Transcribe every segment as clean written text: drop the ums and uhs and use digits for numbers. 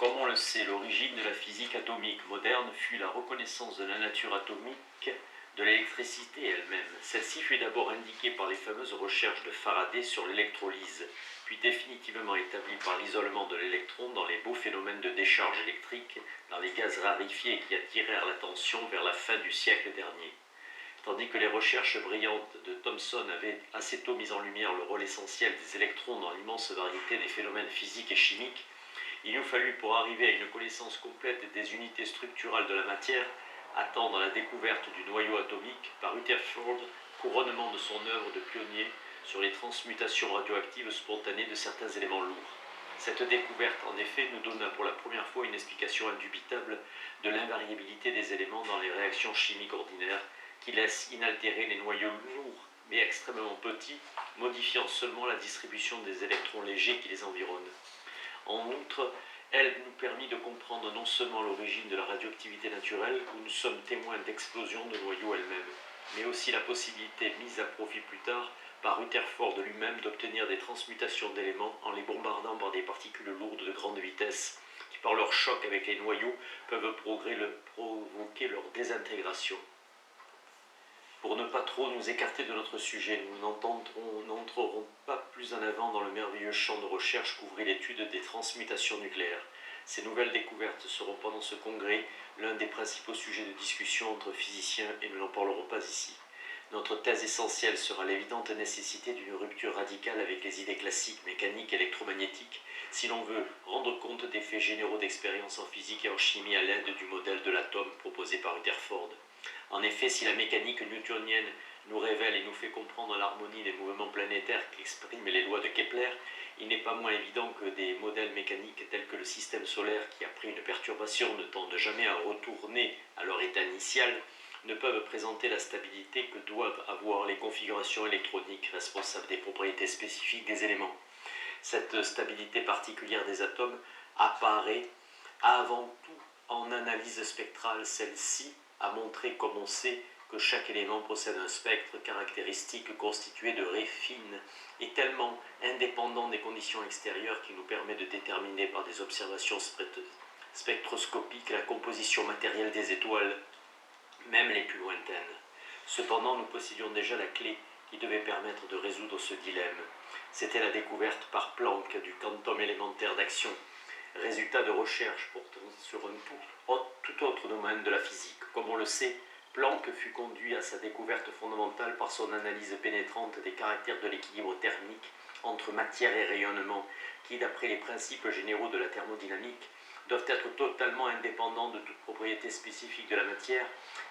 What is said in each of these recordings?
Comme on le sait, l'origine de la physique atomique moderne fut la reconnaissance de la nature atomique de l'électricité elle-même. Celle-ci fut d'abord indiquée par les fameuses recherches de Faraday sur l'électrolyse, puis définitivement établie par l'isolement de l'électron dans les beaux phénomènes de décharge électrique dans les gaz raréfiés qui attirèrent l'attention vers la fin du siècle dernier. Tandis que les recherches brillantes de Thomson avaient assez tôt mis en lumière le rôle essentiel des électrons dans l'immense variété des phénomènes physiques et chimiques, il nous fallut, pour arriver à une connaissance complète des unités structurales de la matière, attendre la découverte du noyau atomique par Rutherford, couronnement de son œuvre de pionnier sur les transmutations radioactives spontanées de certains éléments lourds. Cette découverte, en effet, nous donna pour la première fois une explication indubitable de l'invariabilité des éléments dans les réactions chimiques ordinaires qui laissent inaltérés les noyaux lourds mais extrêmement petits, modifiant seulement la distribution des électrons légers qui les environnent. En outre, elle nous permit de comprendre non seulement l'origine de la radioactivité naturelle, où nous sommes témoins d'explosions de noyaux elles-mêmes, mais aussi la possibilité mise à profit plus tard par Rutherford lui-même d'obtenir des transmutations d'éléments en les bombardant par des particules lourdes de grande vitesse, qui par leur choc avec les noyaux peuvent provoquer leur désintégration. Pour ne pas trop nous écarter de notre sujet, nous n'entrerons pas plus en avant dans le merveilleux champ de recherche qu'ouvrait l'étude des transmutations nucléaires. Ces nouvelles découvertes seront pendant ce congrès l'un des principaux sujets de discussion entre physiciens et nous n'en parlerons pas ici. Notre thèse essentielle sera l'évidente nécessité d'une rupture radicale avec les idées classiques, mécaniques et électromagnétiques, si l'on veut rendre compte des faits généraux d'expérience en physique et en chimie à l'aide du modèle de l'atome proposé par Rutherford. En effet, si la mécanique newtonienne nous révèle et nous fait comprendre l'harmonie des mouvements planétaires qu'expriment les lois de Kepler, il n'est pas moins évident que des modèles mécaniques tels que le système solaire, qui après une perturbation ne tendent jamais à retourner à leur état initial, ne peuvent présenter la stabilité que doivent avoir les configurations électroniques responsables des propriétés spécifiques des éléments. Cette stabilité particulière des atomes apparaît avant tout en analyse spectrale. Celle-ci a montré, comme on sait, que chaque élément possède un spectre caractéristique constitué de raies fines et tellement indépendant des conditions extérieures qu'il nous permet de déterminer par des observations spectroscopiques la composition matérielle des étoiles, même les plus lointaines. Cependant, nous possédions déjà la clé qui devait permettre de résoudre ce dilemme. C'était la découverte par Planck du quantum élémentaire d'action, résultat de recherche portant sur un tout autre domaine de la physique. Comme on le sait, Planck fut conduit à sa découverte fondamentale par son analyse pénétrante des caractères de l'équilibre thermique entre matière et rayonnement, qui, d'après les principes généraux de la thermodynamique, doivent être totalement indépendants de toute propriété spécifique de la matière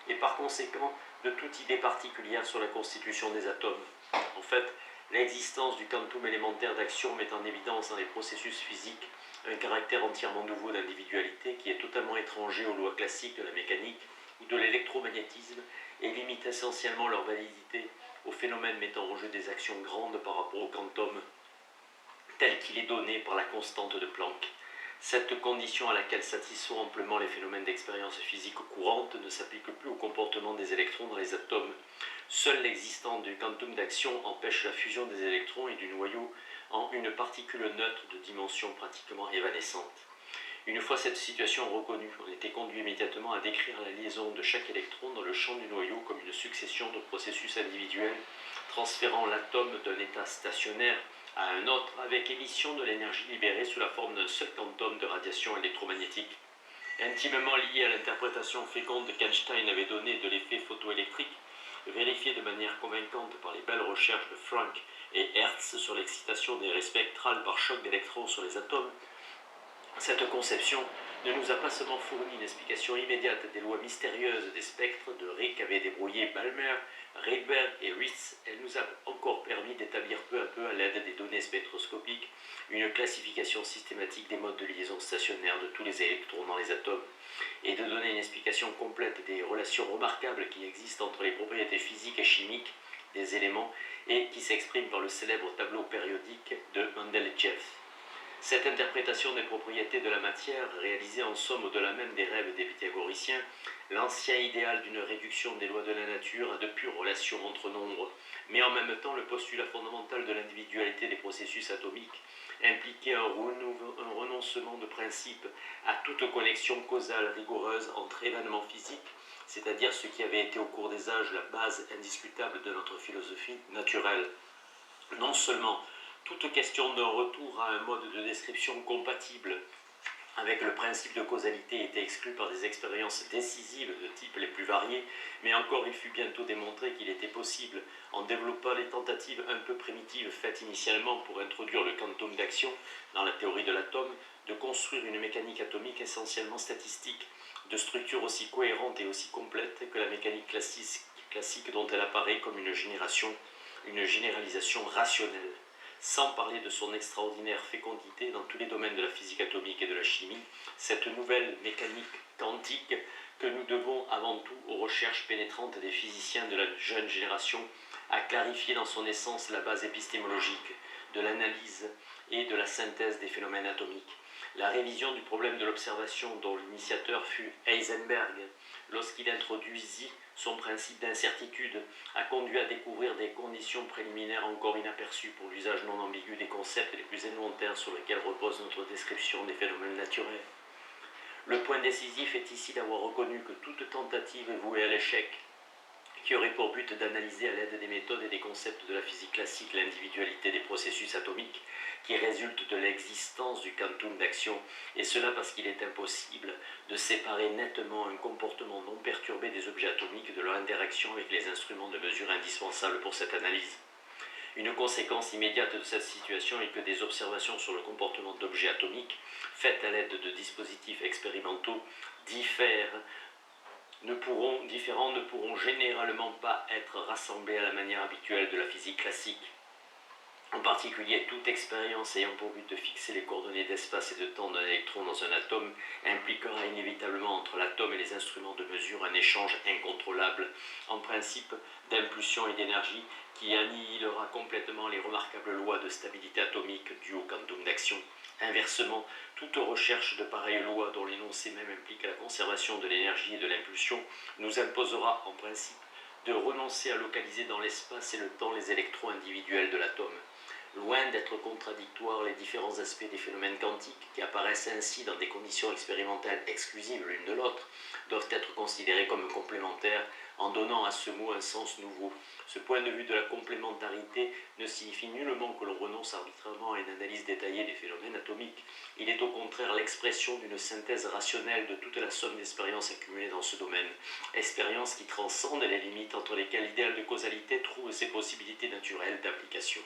et par conséquent de toute idée particulière sur la constitution des atomes. En fait, l'existence du quantum élémentaire d'action met en évidence dans les processus physiques un caractère entièrement nouveau d'individualité qui est totalement étranger aux lois classiques de la mécanique ou de l'électromagnétisme et limite essentiellement leur validité aux phénomènes mettant en jeu des actions grandes par rapport au quantum tel qu'il est donné par la constante de Planck. Cette condition à laquelle satisfont amplement les phénomènes d'expérience physique courante ne s'applique plus au comportement des électrons dans les atomes. Seule l'existence du quantum d'action empêche la fusion des électrons et du noyau en une particule neutre de dimension pratiquement évanescente. Une fois cette situation reconnue, on était conduit immédiatement à décrire la liaison de chaque électron dans le champ du noyau comme une succession de processus individuels, transférant l'atome d'un état stationnaire à un autre avec émission de l'énergie libérée sous la forme d'un seul quantum de radiation électromagnétique. Intimement lié à l'interprétation féconde qu'Einstein avait donnée de l'effet photoélectrique, vérifiée de manière convaincante par les belles recherches de Frank et Hertz sur l'excitation des raies spectrales par choc d'électrons sur les atomes, cette conception ne nous a pas seulement fourni une explication immédiate des lois mystérieuses des spectres de raies qu'avaient débrouillées Balmer, Rydberg et Ritz, elle nous a encore permis d'établir peu à peu à l'aide des données spectroscopiques une classification systématique des modes de liaison stationnaire de tous les électrons dans les atomes et de donner une explication complète des relations remarquables qui existent entre les propriétés physiques et chimiques des éléments et qui s'expriment par le célèbre tableau périodique de Mendeleïev. Cette interprétation des propriétés de la matière, réalisée en somme au-delà même des rêves des pythagoriciens, l'ancien idéal d'une réduction des lois de la nature à de pures relations entre nombres, mais en même temps le postulat fondamental de l'individualité des processus atomiques, impliquait un renoncement de principe à toute connexion causale rigoureuse entre événements physiques, c'est-à-dire ce qui avait été au cours des âges la base indiscutable de notre philosophie naturelle. Non seulement toute question d'un retour à un mode de description compatible avec le principe de causalité était exclu par des expériences décisives de types les plus variés, mais encore il fut bientôt démontré qu'il était possible, en développant les tentatives un peu primitives faites initialement pour introduire le quantum d'action dans la théorie de l'atome, de construire une mécanique atomique essentiellement statistique, de structure aussi cohérente et aussi complète que la mécanique classique dont elle apparaît comme une généralisation rationnelle. Sans parler de son extraordinaire fécondité dans tous les domaines de la physique atomique et de la chimie, cette nouvelle mécanique quantique que nous devons avant tout aux recherches pénétrantes des physiciens de la jeune génération a clarifié dans son essence la base épistémologique de l'analyse et de la synthèse des phénomènes atomiques. La révision du problème de l'observation dont l'initiateur fut Heisenberg, lorsqu'il introduisit son principe d'incertitude, a conduit à découvrir des conditions préliminaires encore inaperçues pour l'usage non ambigu des concepts les plus élémentaires sur lesquels repose notre description des phénomènes naturels. Le point décisif est ici d'avoir reconnu que toute tentative est vouée à l'échec, qui aurait pour but d'analyser à l'aide des méthodes et des concepts de la physique classique l'individualité des processus atomiques qui résultent de l'existence du quantum d'action, et cela parce qu'il est impossible de séparer nettement un comportement non perturbé des objets atomiques de leur interaction avec les instruments de mesure indispensables pour cette analyse. Une conséquence immédiate de cette situation est que des observations sur le comportement d'objets atomiques, faites à l'aide de dispositifs expérimentaux différents ne pourront généralement pas être rassemblés à la manière habituelle de la physique classique. En particulier, toute expérience ayant pour but de fixer les coordonnées d'espace et de temps d'un électron dans un atome impliquera inévitablement entre l'atome et les instruments de mesure un échange incontrôlable, en principe, d'impulsion et d'énergie qui annihilera complètement les remarquables lois de stabilité atomique dues au quantum d'action. Inversement, toute recherche de pareilles lois dont l'énoncé même implique la conservation de l'énergie et de l'impulsion nous imposera en principe de renoncer à localiser dans l'espace et le temps les électrons individuels de l'atome. Loin d'être contradictoires, les différents aspects des phénomènes quantiques, qui apparaissent ainsi dans des conditions expérimentales exclusives l'une de l'autre, doivent être considérés comme complémentaires, en donnant à ce mot un sens nouveau. Ce point de vue de la complémentarité ne signifie nullement que l'on renonce arbitrairement à une analyse détaillée des phénomènes atomiques. Il est au contraire l'expression d'une synthèse rationnelle de toute la somme d'expériences accumulées dans ce domaine, expériences qui transcendent les limites entre lesquelles l'idéal de causalité trouve ses possibilités naturelles d'application.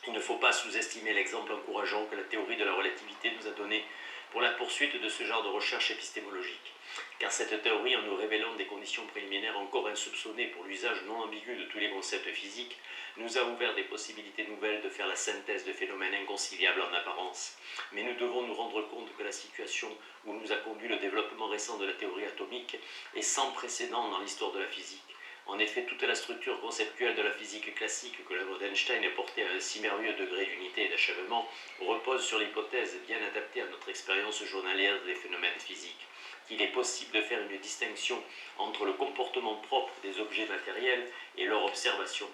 Il ne faut pas sous-estimer l'exemple encourageant que la théorie de la relativité nous a donné pour la poursuite de ce genre de recherche épistémologique, car cette théorie, en nous révélant des conditions préliminaires encore insoupçonnées pour l'usage non ambigu de tous les concepts physiques, nous a ouvert des possibilités nouvelles de faire la synthèse de phénomènes inconciliables en apparence. Mais nous devons nous rendre compte que la situation où nous a conduit le développement récent de la théorie atomique est sans précédent dans l'histoire de la physique. En effet, toute la structure conceptuelle de la physique classique que l'œuvre d'Einstein est portée à un si merveilleux degré d'unité et d'achèvement repose sur l'hypothèse bien adaptée à notre expérience journalière des phénomènes physiques, qu'il est possible de faire une distinction entre le comportement propre des objets matériels et leur observation.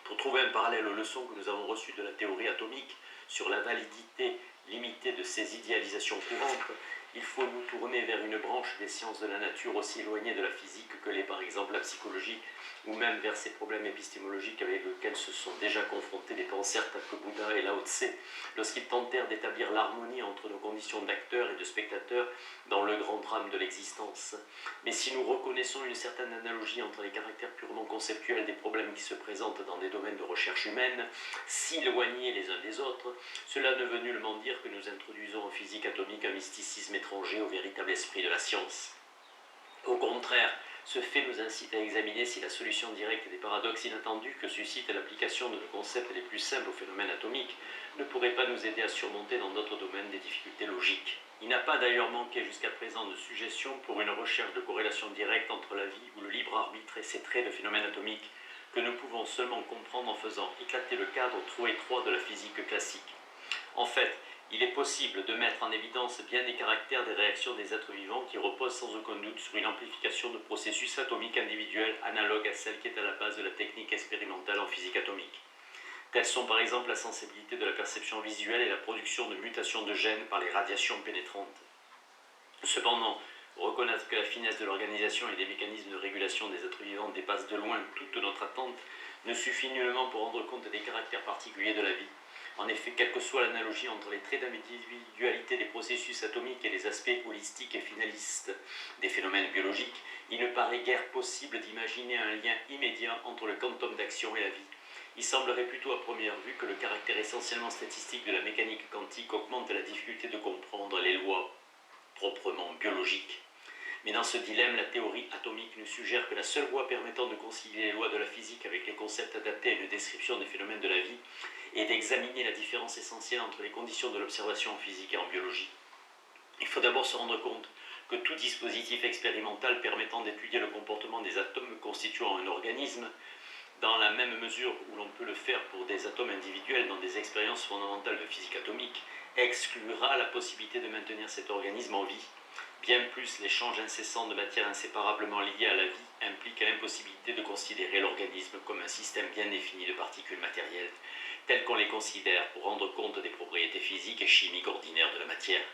Pour trouver un parallèle aux leçons que nous avons reçues de la théorie atomique sur la validité limitée de ces idéalisations courantes, il faut nous tourner vers une branche des sciences de la nature aussi éloignée de la physique que l'est par exemple la psychologie, ou même vers ces problèmes épistémologiques avec lesquels se sont déjà confrontés des penseurs tels que Bouddha et Lao Tse, lorsqu'ils tentèrent d'établir l'harmonie entre nos conditions d'acteurs et de spectateurs dans le grand drame de l'existence. Mais si nous reconnaissons une certaine analogie entre les caractères purement conceptuels des problèmes qui se présentent dans des domaines de recherche humaine, si éloignés les uns des autres, cela ne veut nullement dire que nous introduisons en physique atomique un mysticisme étranger au véritable esprit de la science. Au contraire, ce fait nous incite à examiner si la solution directe des paradoxes inattendus que suscite l'application de nos concepts les plus simples aux phénomènes atomiques ne pourrait pas nous aider à surmonter dans d'autres domaines des difficultés logiques. Il n'a pas d'ailleurs manqué jusqu'à présent de suggestions pour une recherche de corrélation directe entre la vie ou le libre arbitre et ces traits de phénomènes atomiques que nous pouvons seulement comprendre en faisant éclater le cadre trop étroit de la physique classique. En fait, il est possible de mettre en évidence bien des caractères des réactions des êtres vivants qui reposent sans aucun doute sur une amplification de processus atomiques individuels analogue à celle qui est à la base de la technique expérimentale en physique atomique. Telles sont par exemple la sensibilité de la perception visuelle et la production de mutations de gènes par les radiations pénétrantes. Cependant, reconnaître que la finesse de l'organisation et des mécanismes de régulation des êtres vivants dépasse de loin toute notre attente ne suffit nullement pour rendre compte des caractères particuliers de la vie. En effet, quelle que soit l'analogie entre les traits d'individualité des processus atomiques et les aspects holistiques et finalistes des phénomènes biologiques, il ne paraît guère possible d'imaginer un lien immédiat entre le quantum d'action et la vie. Il semblerait plutôt à première vue que le caractère essentiellement statistique de la mécanique quantique augmente la difficulté de comprendre les lois proprement biologiques. Mais dans ce dilemme, la théorie atomique nous suggère que la seule voie permettant de concilier les lois de la physique avec les concepts adaptés à une description des phénomènes de la vie est d'examiner la différence essentielle entre les conditions de l'observation en physique et en biologie. Il faut d'abord se rendre compte que tout dispositif expérimental permettant d'étudier le comportement des atomes constituant un organisme, dans la même mesure où l'on peut le faire pour des atomes individuels dans des expériences fondamentales de physique atomique, exclura la possibilité de maintenir cet organisme en vie. Bien plus, l'échange incessant de matière inséparablement liée à la vie implique l'impossibilité de considérer l'organisme comme un système bien défini de particules matérielles, telles qu'on les considère pour rendre compte des propriétés physiques et chimiques ordinaires de la matière.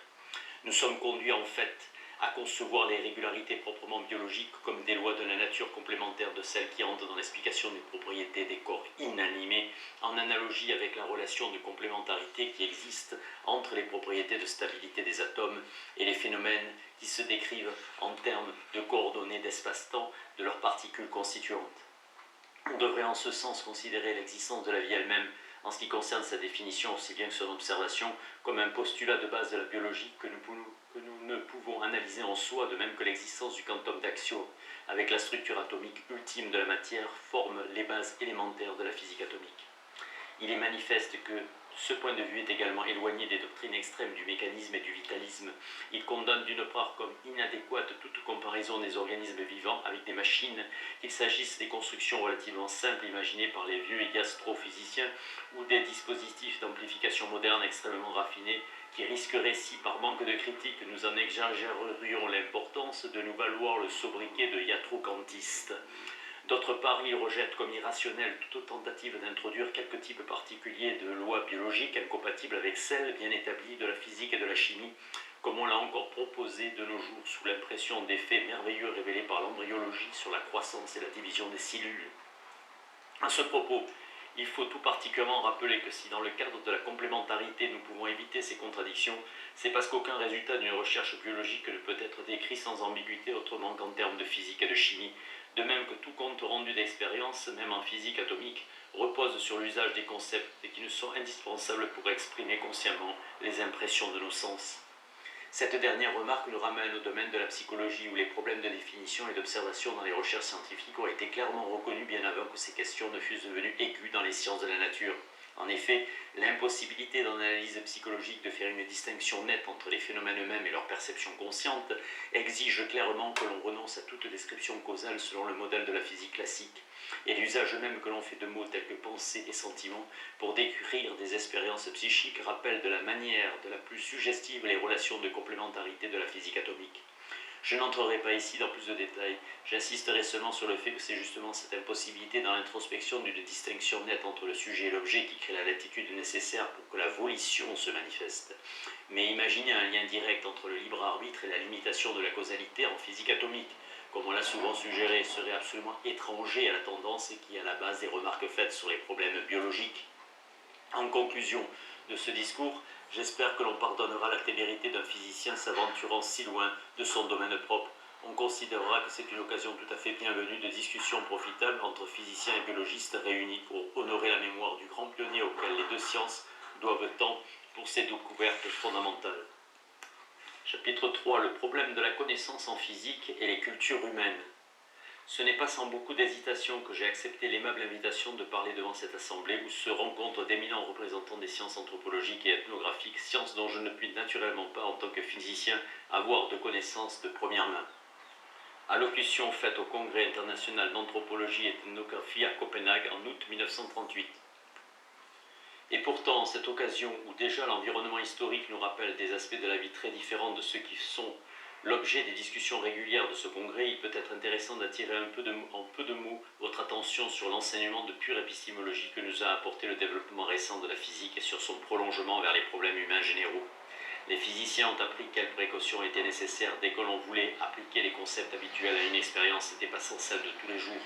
Nous sommes conduits en fait à concevoir les régularités proprement biologiques comme des lois de la nature complémentaires de celles qui entrent dans l'explication des propriétés des corps inanimés, en analogie avec la relation de complémentarité qui existe entre les propriétés de stabilité des atomes et les phénomènes qui se décrivent en termes de coordonnées d'espace-temps de leurs particules constituantes. On devrait en ce sens considérer l'existence de la vie elle-même, en ce qui concerne sa définition aussi bien que son observation, comme un postulat de base de la biologie que nous ne pouvons analyser en soi, de même que l'existence du quantum d'action avec la structure atomique ultime de la matière forme les bases élémentaires de la physique atomique. Il est manifeste que ce point de vue est également éloigné des doctrines extrêmes du mécanisme et du vitalisme. Il condamne d'une part comme inadéquate toute comparaison des organismes vivants avec des machines, qu'il s'agisse des constructions relativement simples imaginées par les vieux astrophysiciens ou des dispositifs d'amplification moderne extrêmement raffinés qui risqueraient, si par manque de critique nous en exagérerions l'importance, de nous valoir le sobriquet de iatrocantistes. D'autre part, il rejette comme irrationnelle toute tentative d'introduire quelque type particulier de loi biologique incompatible avec celle bien établie de la physique et de la chimie, comme on l'a encore proposé de nos jours sous l'impression des faits merveilleux révélés par l'embryologie sur la croissance et la division des cellules. À ce propos, il faut tout particulièrement rappeler que si dans le cadre de la complémentarité nous pouvons éviter ces contradictions, c'est parce qu'aucun résultat d'une recherche biologique ne peut être décrit sans ambiguïté autrement qu'en termes de physique et de chimie, de même que tout compte rendu d'expérience, même en physique atomique, repose sur l'usage des concepts qui nous sont indispensables pour exprimer consciemment les impressions de nos sens. Cette dernière remarque nous ramène au domaine de la psychologie où les problèmes de définition et d'observation dans les recherches scientifiques ont été clairement reconnus bien avant que ces questions ne fussent devenues aiguës dans les sciences de la nature. En effet, l'impossibilité dans l'analyse psychologique de faire une distinction nette entre les phénomènes eux-mêmes et leur perception consciente exige clairement que l'on renonce à toute description causale selon le modèle de la physique classique, et l'usage même que l'on fait de mots tels que pensée et sentiment pour décrire des expériences psychiques rappelle de la manière de la plus suggestive les relations de complémentarité de la physique atomique. Je n'entrerai pas ici dans plus de détails, j'insisterai seulement sur le fait que c'est justement cette impossibilité dans l'introspection d'une distinction nette entre le sujet et l'objet qui crée la latitude nécessaire pour que la volition se manifeste. Mais imaginez un lien direct entre le libre arbitre et la limitation de la causalité en physique atomique, comme on l'a souvent suggéré, serait absolument étranger à la tendance et qui est à la base des remarques faites sur les problèmes biologiques. En conclusion de ce discours, j'espère que l'on pardonnera la témérité d'un physicien s'aventurant si loin de son domaine propre. On considérera que c'est une occasion tout à fait bienvenue de discussion profitable entre physiciens et biologistes réunis pour honorer la mémoire du grand pionnier auquel les deux sciences doivent tant pour ses découvertes fondamentales. Chapitre 3. Le problème de la connaissance en physique et les cultures humaines. Ce n'est pas sans beaucoup d'hésitation que j'ai accepté l'aimable invitation de parler devant cette assemblée où se rencontrent d'éminents représentants des sciences anthropologiques et ethnographiques, sciences dont je ne puis naturellement pas, en tant que physicien, avoir de connaissances de première main. Allocution faite au Congrès international d'anthropologie et d'ethnographie à Copenhague en août 1938. Et pourtant, cette occasion où déjà l'environnement historique nous rappelle des aspects de la vie très différents de ceux qui sont l'objet des discussions régulières de ce congrès, il peut être intéressant d'attirer en peu de mots votre attention sur l'enseignement de pure épistémologie que nous a apporté le développement récent de la physique et sur son prolongement vers les problèmes humains généraux. Les physiciens ont appris quelles précautions étaient nécessaires dès que l'on voulait appliquer les concepts habituels à une expérience dépassant celle de tous les jours.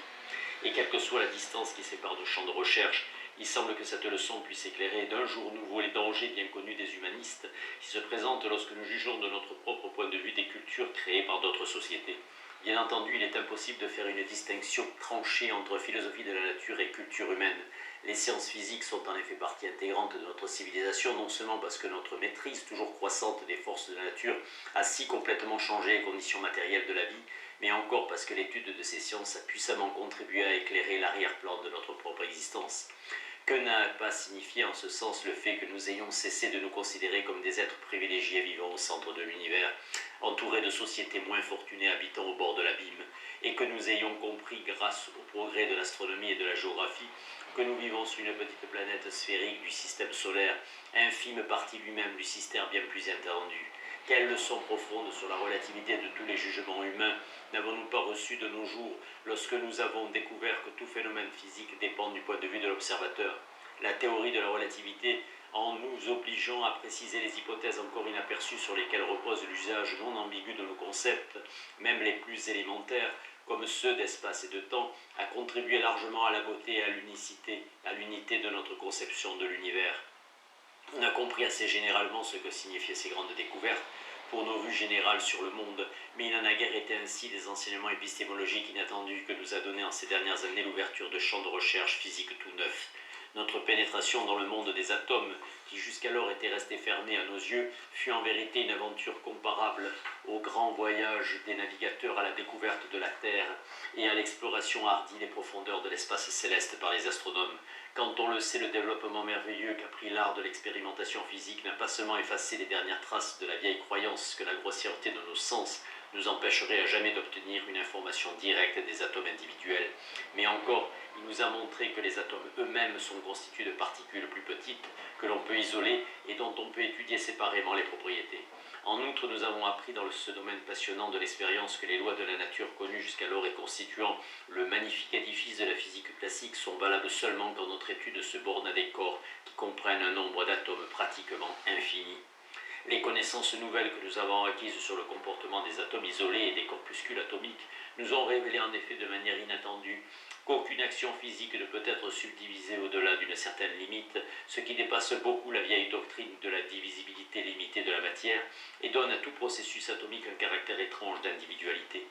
Et quelle que soit la distance qui sépare deux champs de recherche, il semble que cette leçon puisse éclairer d'un jour nouveau les dangers bien connus des humanistes qui se présentent lorsque nous jugeons de notre propre point de vue des cultures créées par d'autres sociétés. Bien entendu, il est impossible de faire une distinction tranchée entre philosophie de la nature et culture humaine. Les sciences physiques sont en effet partie intégrante de notre civilisation, non seulement parce que notre maîtrise toujours croissante des forces de la nature a si complètement changé les conditions matérielles de la vie, mais encore parce que l'étude de ces sciences a puissamment contribué à éclairer l'arrière-plan de notre propre existence. Que n'a pas signifié en ce sens le fait que nous ayons cessé de nous considérer comme des êtres privilégiés vivant au centre de l'univers, entourés de sociétés moins fortunées habitant au bord de l'abîme, et que nous ayons compris, grâce au progrès de l'astronomie et de la géographie, que nous vivons sur une petite planète sphérique du système solaire, infime partie lui-même du système bien plus étendu. Quelle leçon profonde sur la relativité de tous les jugements humains n'avons-nous pas reçu de nos jours lorsque nous avons découvert que tout phénomène physique dépend du point de vue de l'observateur? La théorie de la relativité, en nous obligeant à préciser les hypothèses encore inaperçues sur lesquelles repose l'usage non ambigu de nos concepts, même les plus élémentaires, comme ceux d'espace et de temps, a contribué largement à la beauté et à l'unité de notre conception de l'univers. On a compris assez généralement ce que signifiaient ces grandes découvertes pour nos vues générales sur le monde, mais il n'en a guère été ainsi des enseignements épistémologiques inattendus que nous a donné en ces dernières années l'ouverture de champs de recherche physique tout neufs. Notre pénétration dans le monde des atomes, qui jusqu'alors était resté fermé à nos yeux, fut en vérité une aventure comparable au grand voyage des navigateurs à la découverte de la Terre et à l'exploration hardie des profondeurs de l'espace céleste par les astronomes. Quand on le sait, le développement merveilleux qu'a pris l'art de l'expérimentation physique n'a pas seulement effacé les dernières traces de la vieille croyance que la grossièreté de nos sens nous empêcherait à jamais d'obtenir une information directe des atomes individuels, mais encore, il nous a montré que les atomes eux-mêmes sont constitués de particules plus petites que l'on peut isoler et dont on peut étudier séparément les propriétés. En outre, nous avons appris dans ce domaine passionnant de l'expérience que les lois de la nature connues jusqu'alors et constituant le magnifique édifice de la physique classique sont valables seulement quand notre étude se borne à des corps qui comprennent un nombre d'atomes pratiquement infini. Les connaissances nouvelles que nous avons acquises sur le comportement des atomes isolés et des corpuscules atomiques nous ont révélé en effet de manière inattendue qu'aucune action physique ne peut être subdivisée au-delà d'une certaine limite, ce qui dépasse beaucoup la vieille doctrine de la divisibilité limitée de la matière et donne à tout processus atomique un caractère étrange d'individualité.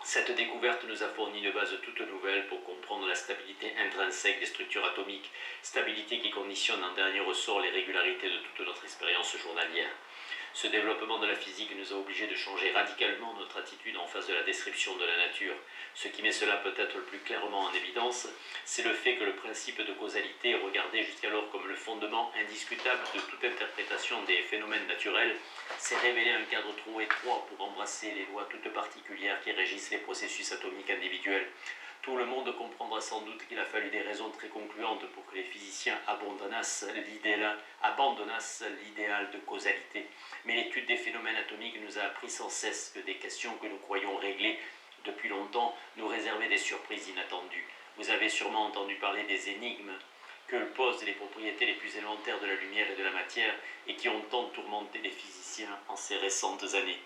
Cette découverte nous a fourni une base toute nouvelle pour comprendre la stabilité intrinsèque des structures atomiques, stabilité qui conditionne en dernier ressort les régularités de toute notre expérience journalière. Ce développement de la physique nous a obligés de changer radicalement notre attitude en face de la description de la nature. Ce qui met cela peut-être le plus clairement en évidence, c'est le fait que le principe de causalité, regardé jusqu'alors comme le fondement indiscutable de toute interprétation des phénomènes naturels, s'est révélé un cadre trop étroit pour embrasser les lois toutes particulières qui régissent les processus atomiques individuels. Tout le monde comprendra sans doute qu'il a fallu des raisons très concluantes pour que les physiciens abandonnassent l'idéal de causalité. Mais l'étude des phénomènes atomiques nous a appris sans cesse que des questions que nous croyons réglées depuis longtemps nous réservaient des surprises inattendues. Vous avez sûrement entendu parler des énigmes que posent les propriétés les plus élémentaires de la lumière et de la matière et qui ont tant tourmenté les physiciens en ces récentes années.